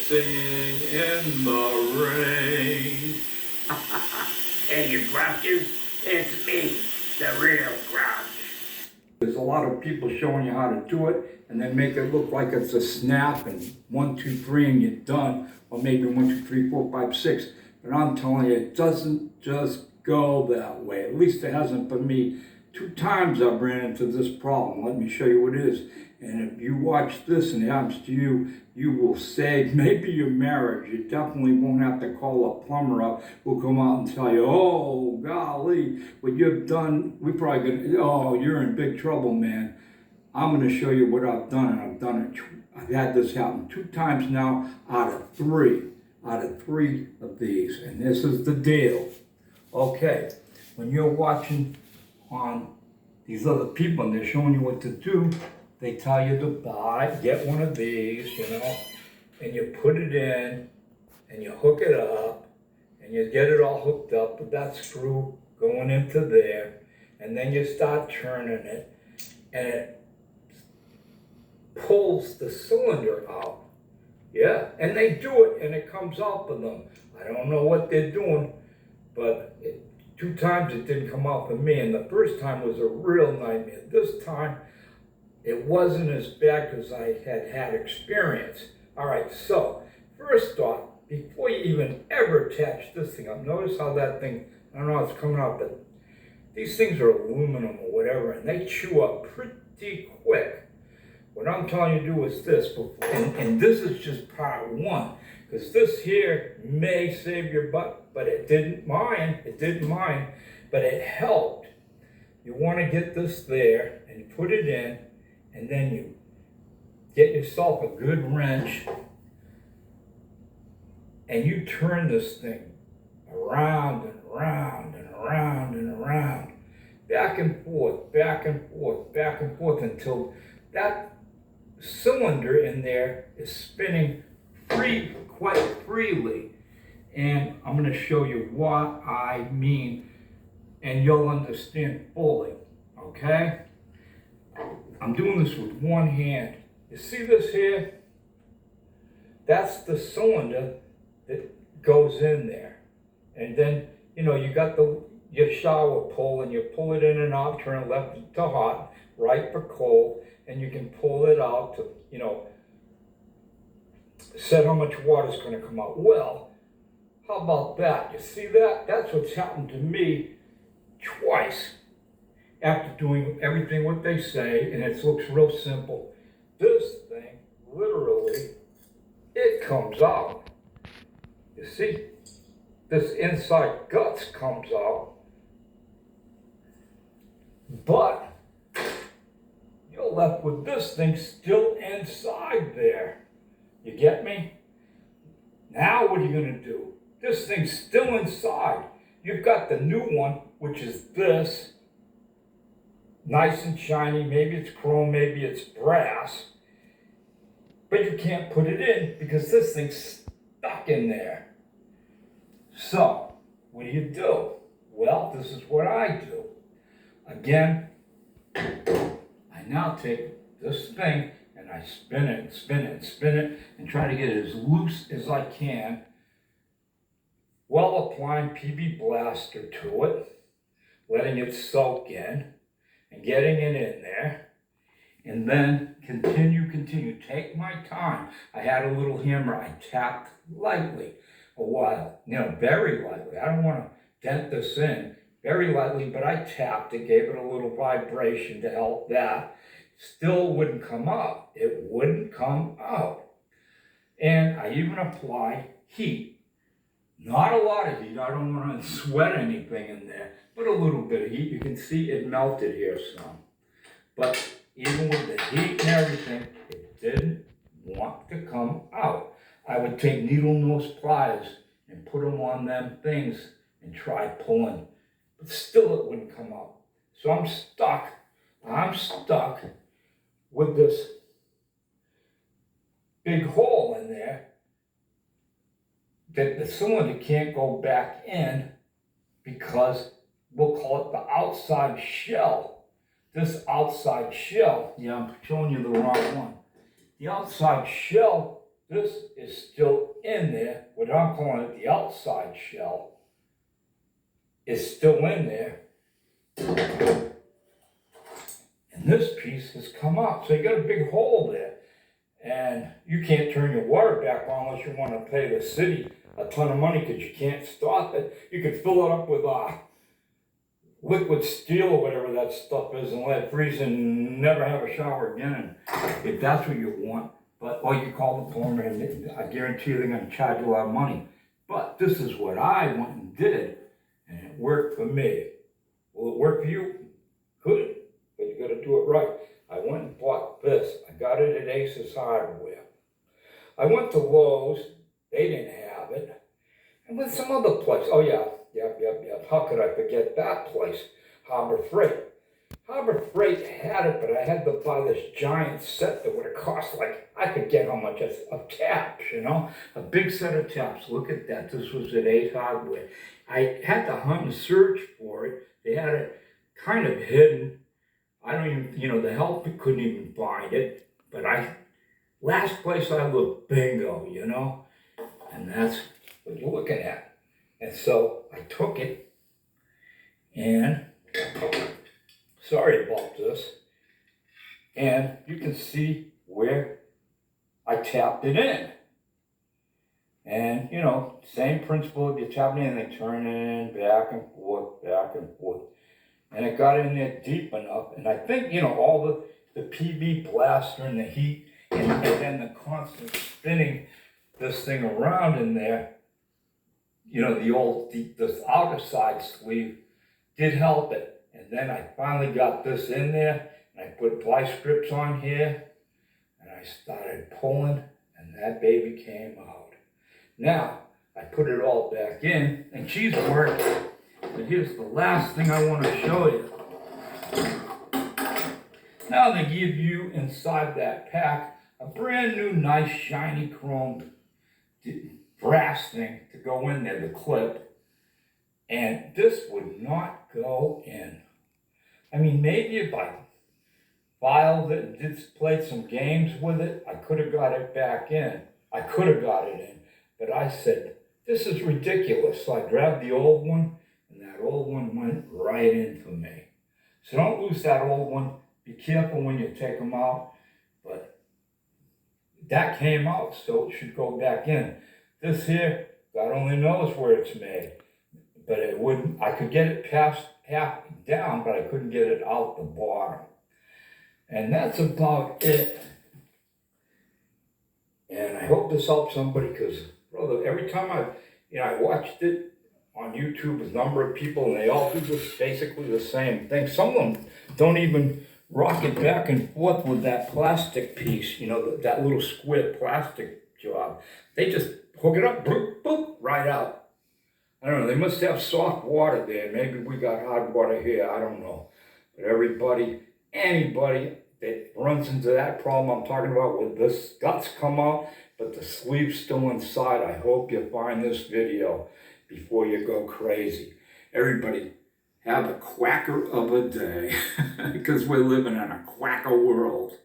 singing in the rain. Hey, you grouches, it's me, the real grouch. There's a lot of people showing you how to do it and then make it look like it's a snap and 1, 2, 3 and you're done, or maybe 1, 2, 3, 4, 5, 6. But I'm telling you, it doesn't just go that way. At least it hasn't for me. 2 times I've ran into this problem. Let me show you what it is. And if you watch this and it happens to you, you will save maybe your marriage. You definitely won't have to call a plumber up who'll come out and tell you, oh, golly, what you've done, we probably gonna, oh, you're in big trouble, man. I'm gonna show you what I've done, and I've done it. I've had this happen 2 times now out of 3 of these. And this is the deal. Okay, when you're watching on these other people and they're showing you what to do, they tell you to get one of these, and you put it in, and you hook it up, and you get it all hooked up with that screw going into there, and then you start turning it, and it pulls the cylinder out. Yeah, and they do it, and it comes out for them. I don't know what they're doing, but 2 times it didn't come out for me, and the first time was a real nightmare. This time, it wasn't as bad because I had experience. All right, so first off, before you even ever attach this thing up, notice how that thing, I don't know how it's coming out, but these things are aluminum or whatever, and they chew up pretty quick. What I'm telling you to do is this, and this is just part 1, because this here may save your butt, but it didn't mine, but it helped. You want to get this there and put it in, and then you get yourself a good wrench, and you turn this thing around and around and around and around, back and forth, back and forth, back and forth, until that cylinder in there is spinning quite freely. And I'm going to show you what I mean, and you'll understand fully, okay? I'm doing this with one hand. You see this here? That's the cylinder that goes in there. And then, you got your shower pull, and you pull it in and out, turn it left to hot, right for cold, and you can pull it out to, set how much water is going to come out. Well, how about that? You see that? That's what's happened to me twice. After doing everything what they say, and it looks real simple. This thing, literally, it comes out. You see? This inside guts comes out. But you're left with this thing still inside there. You get me? Now what are you going to do? This thing's still inside. You've got the new one, which is this. Nice and shiny, maybe it's chrome, maybe it's brass, but you can't put it in because this thing's stuck in there. So, what do? Well, this is what I do. Again, I now take this thing and I spin it and spin it and spin it and try to get it as loose as I can while applying PB Blaster to it, letting it soak in, and getting it in there, and then continue, take my time. I had a little hammer, I tapped lightly a while, very lightly. I don't want to dent this in, very lightly, but I tapped it, gave it a little vibration to help that. Still wouldn't come out. It wouldn't come out. And I even applied heat. Not a lot of heat, I don't want to sweat anything in there, but a little bit of heat. You can see it melted here some. But even with the heat and everything, it didn't want to come out. I would take needle nose pliers and put them on them things and try pulling, but still it wouldn't come out. So I'm stuck with this big hole in there that the cylinder can't go back in because we'll call it the outside shell. This outside shell, yeah, I'm showing you the wrong one. The outside shell this is still in there, what I'm calling it the outside shell, is still in there. And this piece has come out. So you got a big hole there. And you can't turn your water back on unless you want to pay the city a ton of money because you can't stop it. You could fill it up with liquid steel or whatever that stuff is and let it freeze and never have a shower again, and if that's what you want. But or you call the plumber and I guarantee you they're going to charge you a lot of money. But this is what I went and did, and it worked for me. Will it work for you? Could, but you got to do it right. I went and bought this. I got it at Ace's Hardware. I went to Lowe's. They didn't have it. And with some other place. Oh yeah, yep. How could I forget that place? Harbor Freight. Harbor Freight had it, but I had to buy this giant set that would have cost like, I forget how much of taps, you know? A big set of taps. Look at that. This was at Ace Hardware. I had to hunt and search for it. They had it kind of hidden. I don't even, you know, the help couldn't even find it. But last place I looked, bingo, you know? And that's what you're looking at. And so I took it, and sorry about this, and you can see where I tapped it in. And, you know, same principle, if you tap it in, they turn it in, back and forth, back and forth. And it got in there deep enough, and I think, you know, all the PV blaster and the heat, and then the constant spinning this thing around in there, you know, the outer side sleeve did help it. And then I finally got this in there, and I put ply strips on here, and I started pulling, and that baby came out. Now, I put it all back in, and she's working. But here's the last thing I want to show you. Now they give you inside that pack a brand new, nice, shiny chrome brass thing to go in there, the clip, and this would not go in. I mean, maybe if I filed it and played some games with it, I could have got it back in. I could have got it in, but I said, this is ridiculous. So I grabbed the old one, and that old one went right in for me. So don't lose that old one. Be careful when you take them out, but that came out, so it should go back in. This here, God only knows where it's made, but it wouldn't, I could get it past half down, but I couldn't get it out the bottom. And that's about it. And I hope this helps somebody, because, brother, every time I watched it on YouTube with a number of people, and they all do this basically the same thing. Some of them don't even rock it back and forth with that plastic piece, you know, that little square plastic job. They just hook it up, boop, boop, right out. I don't know, they must have soft water there. Maybe we got hard water here, I don't know. But anybody that runs into that problem I'm talking about, with this guts come out, but the sleeve's still inside, I hope you find this video before you go crazy. Everybody, have a quacker of a day, because we're living in a quacker world.